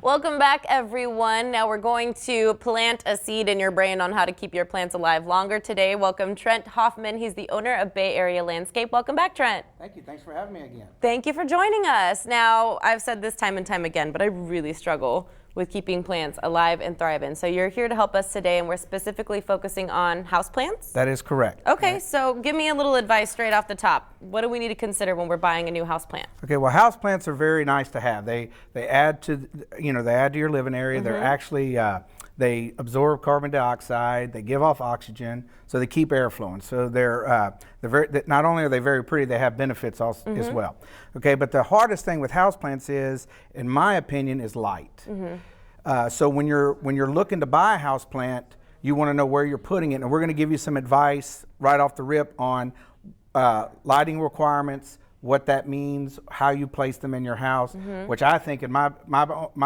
Welcome back, everyone. Now we're going to plant a seed in your brain on how to keep your plants alive longer today. Welcome Trent Hoffman. He's the owner of Bay Area Landscape. Welcome back, Trent. Thank you. Thanks for having me again. Thank you for joining us. Now, I've said this time and time again, but I really struggle with keeping plants alive and thriving. So you're here to help us today, and we're specifically focusing on houseplants? That is correct. Okay, so give me a little advice straight off the top. What do we need to consider when we're buying a new houseplant? Okay, well, houseplants are very nice to have. They add to, they add to your living area. They're actually, they absorb carbon dioxide, they give off oxygen, so they keep air flowing. So they're not only are they very pretty, they have benefits also, as well. Okay, but the hardest thing with houseplants is, in my opinion, is light. So when you're looking to buy a houseplant, you want to know where you're putting it, and we're going to give you some advice right off the rip on lighting requirements, what that means, how you place them in your house, which I think, in my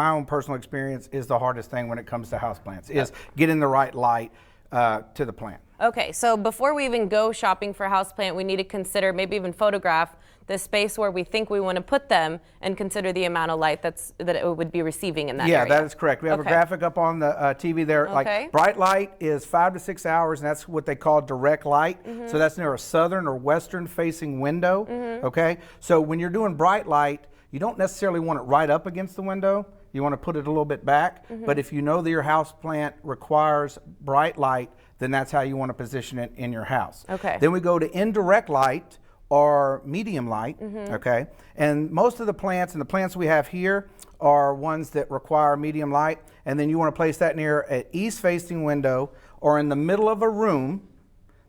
own personal experience, is the hardest thing when it comes to houseplants, is getting the right light to the plant. Okay, so before we even go shopping for a houseplant, we need to consider, maybe even photograph, the space where we think we want to put them, and consider the amount of light that it would be receiving in that area. Yeah, that is correct. We have a graphic up on the TV there. Like, bright light is 5 to 6 hours, and that's what they call direct light. So that's near a southern or western facing window. Okay, so when you're doing bright light, you don't necessarily want it right up against the window. You want to put it a little bit back. But if you know that your house plant requires bright light, then that's how you want to position it in your house. Okay. Then we go to indirect light or medium light. Okay, and most of the plants, and the plants we have here, are ones that require medium light, and then you want to place that near an east facing window or in the middle of a room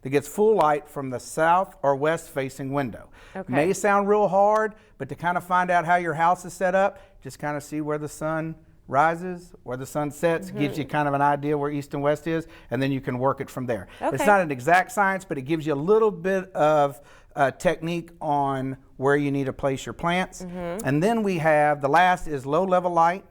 that gets full light from the south or west facing window. Okay. May sound real hard, but to kind of find out how your house is set up, just kind of see where the sun rises, where the sun sets, gives you kind of an idea where east and west is, and then you can work it from there. It's not an exact science, but it gives you a little bit of technique on where you need to place your plants. And then we have, the last is low level light.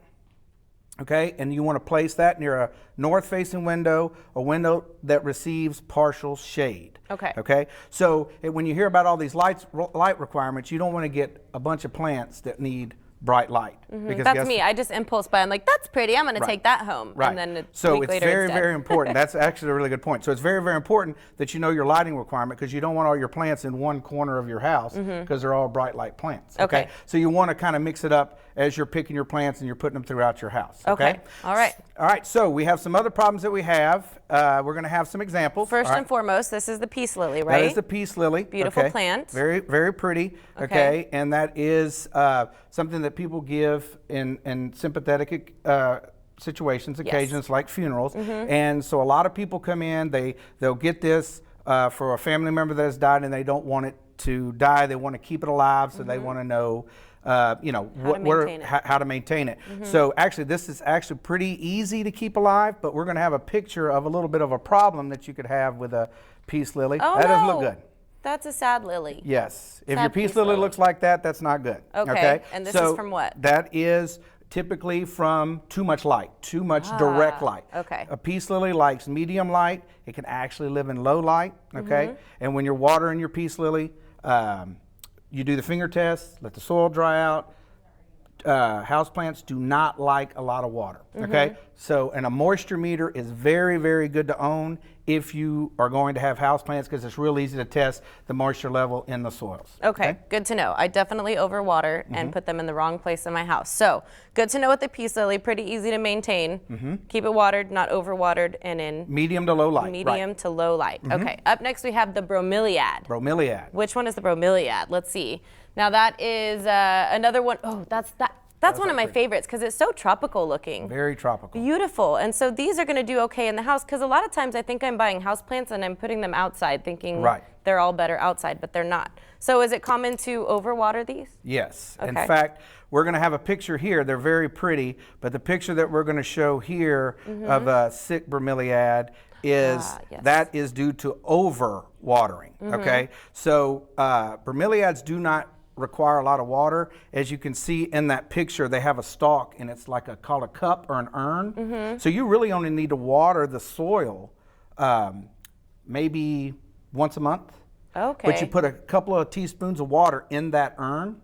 Okay, and you want to place that near a north facing window, a window that receives partial shade. Okay, so when you hear about all these light requirements, you don't want to get a bunch of plants that need bright light. Because that's me. I just impulse buy. I'm like, that's pretty. I'm going to take that home. And then so it's very, very important. That's actually a really good point. So it's very, very important that you know your lighting requirement, because you don't want all your plants in one corner of your house, because they're all bright light plants. Okay. So you want to kind of mix it up as you're picking your plants and you're putting them throughout your house. Okay. All right. All right. So we have some other problems that we have. We're going to have some examples. First and foremost, this is the peace lily, right? That is the peace lily. Beautiful plant. Very, very pretty. Okay. And that is something that people give in sympathetic situations, occasions like funerals. And so a lot of people come in, they'll get this for a family member that has died, and they don't want it to die. They want to keep it alive, so they want to know how to maintain it. So actually, this is actually pretty easy to keep alive, but we're going to have a picture of a little bit of a problem that you could have with a peace lily. That doesn't look good. That's a sad lily. Yes. If your peace lily looks like that, that's not good. Okay. And this is from what? That is typically from too much light, too much direct light. Okay. A peace lily likes medium light. It can actually live in low light. Okay. And when you're watering your peace lily, you do the finger test, let the soil dry out. Houseplants do not like a lot of water. Okay. So, and a moisture meter is very, very good to own if you are going to have houseplants, because it's real easy to test the moisture level in the soils. Okay, good to know. I definitely overwater and put them in the wrong place in my house. So, good to know with the peace lily, pretty easy to maintain. Keep it watered, not overwatered, and in medium to low light. Medium to low light. Okay, up next we have the bromeliad. Bromeliad. Which one is the bromeliad? Let's see. Now that is another one. Oh, that's one of my favorites, because it's so tropical looking. Very tropical. Beautiful. And so these are going to do okay in the house, because a lot of times I think I'm buying houseplants and I'm putting them outside thinking they're all better outside, but they're not. So is it common to overwater these? Yes. In fact, we're going to have a picture here. They're very pretty, but the picture that we're going to show here of a sick bromeliad is that is due to over watering. Okay. So bromeliads do not require a lot of water. As you can see in that picture, they have a stalk, and it's like called a cup or an urn. So you really only need to water the soil maybe once a month. But you put a couple of teaspoons of water in that urn,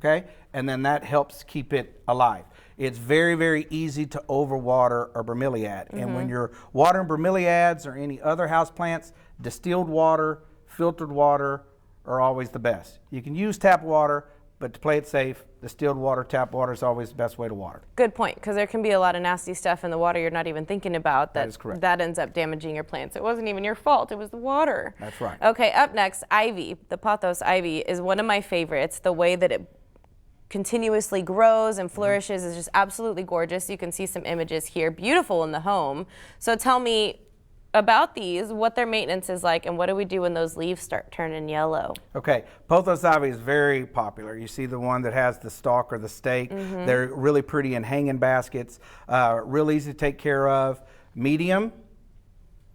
and then that helps keep it alive. it's very, very easy to overwater a bromeliad. And when you're watering bromeliads or any other houseplants, distilled water, filtered water are always the best. You can use tap water, but to play it safe, distilled water, tap water is always the best way to water. Good point, because there can be a lot of nasty stuff in the water you're not even thinking about That is correct. that ends up damaging your plants. It wasn't even your fault, it was the water. That's right. Okay, up next, ivy. The pothos ivy is one of my favorites. The way that it continuously grows and flourishes is just absolutely gorgeous. You can see some images here. Beautiful in the home. So tell me about these, what their maintenance is like, and what do we do when those leaves start turning yellow? Okay, pothos ivy is very popular. You see the one that has the stalk or the stake. They're really pretty in hanging baskets, real easy to take care of. Medium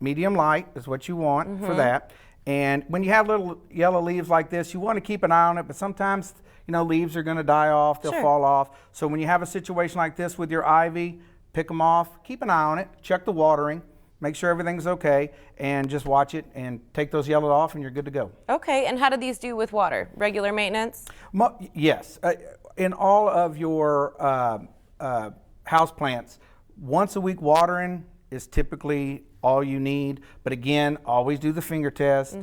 light is what you want for that. And when you have little yellow leaves like this, you want to keep an eye on it, but sometimes, you know, leaves are going to die off, they'll fall off. So when you have a situation like this with your ivy, pick them off, keep an eye on it, check the watering, make sure everything's okay, and just watch it and take those yellow off and you're good to go. Okay, and how do these do with water? Regular maintenance? Yes. In all of your house plants, once a week watering is typically all you need. But again, always do the finger test.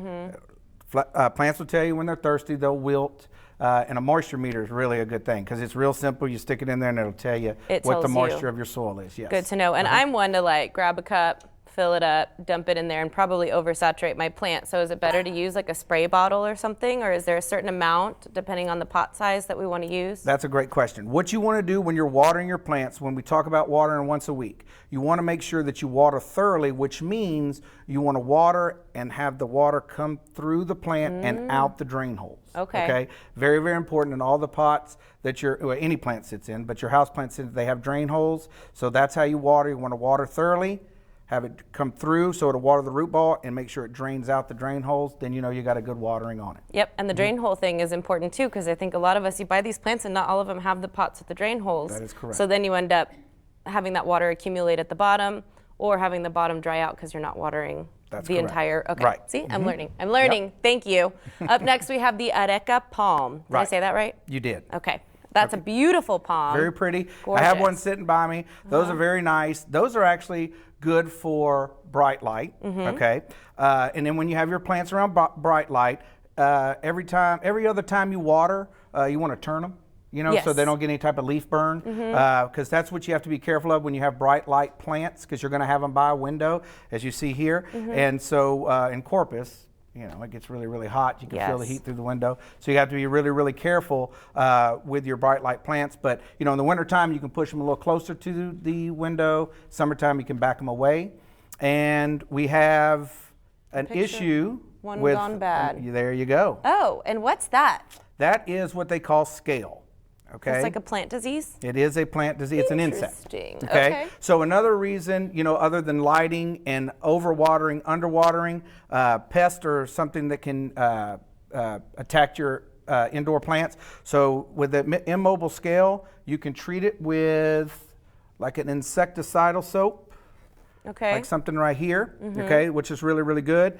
Plants will tell you when they're thirsty, they'll wilt. And a moisture meter is really a good thing because it's real simple. You stick it in there and it'll tell you what the moisture of your soil is. Yes. Good to know. And I'm one to like grab a cup, fill it up, dump it in there, and probably oversaturate my plant. So is it better to use like a spray bottle or something, or is there a certain amount depending on the pot size that we want to use? That's a great question. What you want to do when you're watering your plants, when we talk about watering once a week, you want to make sure that you water thoroughly, which means you want to water and have the water come through the plant and out the drain holes. Okay. Very, very important in all the pots that any plant sits in, but your house plant sits in, they have drain holes. So that's how you water. You want to water thoroughly, have it come through so it'll water the root ball and make sure it drains out the drain holes. Then you know you got a good watering on it. Yep, and the drain hole thing is important too, because I think a lot of us, you buy these plants and not all of them have the pots with the drain holes. That is correct. So then you end up having that water accumulate at the bottom or having the bottom dry out because you're not watering the entire. Okay, right. See, I'm learning. I'm learning. Yep. Thank you. Up next we have the Areca palm. Did I say that right? You did. Okay. That's a beautiful palm. Very pretty. Gorgeous. I have one sitting by me. Those are very nice. Those are actually good for bright light. Okay. And then when you have your plants around bright light, every other time you water, you want to turn them. You know, so they don't get any type of leaf burn, because that's what you have to be careful of when you have bright light plants, because you're going to have them by a window, as you see here. And so in Corpus, you know, it gets really, really hot. You can feel the heat through the window. So you have to be really, really careful with your bright light plants. But, you know, in the wintertime, you can push them a little closer to the window. Summertime, you can back them away. And we have an issue one with... gone bad. There you go. Oh, and what's that? That is what they call scale. Okay. It's like a plant disease? It is a plant disease. It's an insect. Interesting. Okay. So another reason, you know, other than lighting and overwatering, underwatering, pests are something that can attack your indoor plants. So with the immobile scale, you can treat it with like an insecticidal soap. Okay. Like something right here, okay, which is really, really good.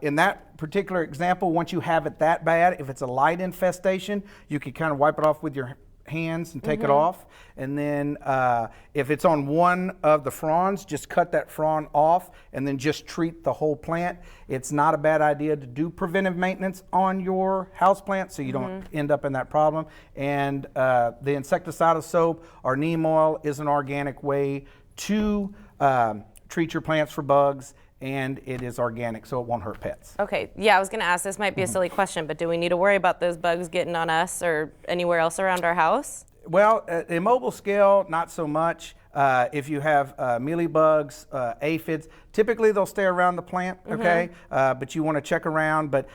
In that particular example, once you have it that bad, if it's a light infestation, you can kind of wipe it off with your hands and take it off. And then if it's on one of the fronds, just cut that frond off and then just treat the whole plant. It's not a bad idea to do preventive maintenance on your house plant so you don't end up in that problem. And the insecticidal soap or neem oil is an organic way to treat your plants for bugs, and it is organic, so it won't hurt pets. Okay, yeah, I was going to ask, this might be a silly question, but do we need to worry about those bugs getting on us or anywhere else around our house? Well, at immobile scale, not so much. If you have mealybugs, aphids, typically they'll stay around the plant, okay? But you want to check around, but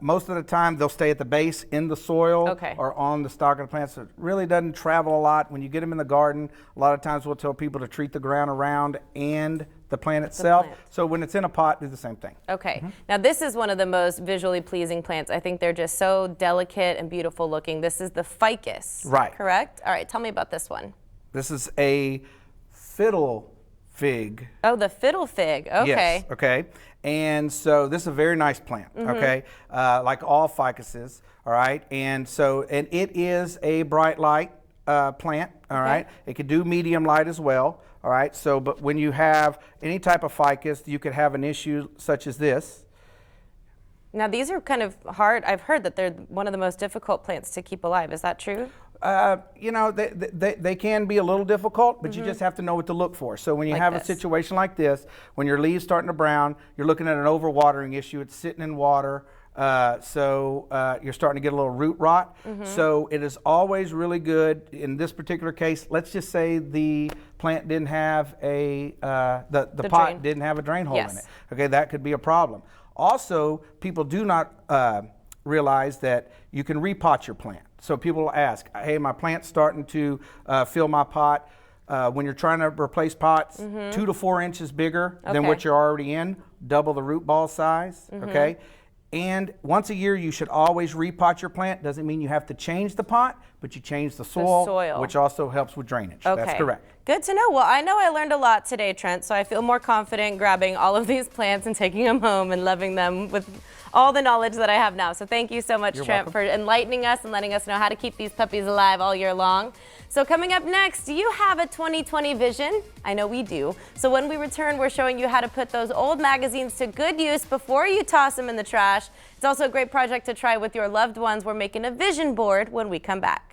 most of the time they'll stay at the base in the soil or on the stalk of the plant, so it really doesn't travel a lot. When you get them in the garden, a lot of times we'll tell people to treat the ground around and the plant itself. So when it's in a pot, do the same thing. Okay. Now this is one of the most visually pleasing plants. I think they're just so delicate and beautiful looking. This is the ficus. Right. Correct? All right, tell me about this one. This is a fiddle fig. Oh, the fiddle fig. Okay. Yes, okay. And so this is a very nice plant, okay, like all ficuses, all right? And so, and it is a bright light plant, all right? It could do medium light as well, all right? So, but when you have any type of ficus, you could have an issue such as this. Now these are kind of hard. I've heard that they're one of the most difficult plants to keep alive. Is that true? You know, they can be a little difficult, but you just have to know what to look for. So when you have a situation like this, when your leaves starting to brown, you're looking at an overwatering issue. It's sitting in water. So you're starting to get a little root rot. So it is always really good. In this particular case, let's just say the plant didn't have the pot drain. didn't have a drain hole in it. Okay, that could be a problem. Also, people do not realize that you can repot your plant. So people will ask, hey, my plant's starting to fill my pot. When you're trying to replace pots 2 to 4 inches bigger than what you're already in, double the root ball size, okay? And once a year, you should always repot your plant. Doesn't mean you have to change the pot, but you change the soil, which also helps with drainage. That's correct. Good to know. Well, I know I learned a lot today, Trent, so I feel more confident grabbing all of these plants and taking them home and loving them with all the knowledge that I have now. So thank you so much, Trent, for enlightening us and letting us know how to keep these puppies alive all year long. So coming up next, do you have a 2020 vision? I know we do. So when we return, we're showing you how to put those old magazines to good use before you toss them in the trash. It's also a great project to try with your loved ones. We're making a vision board when we come back.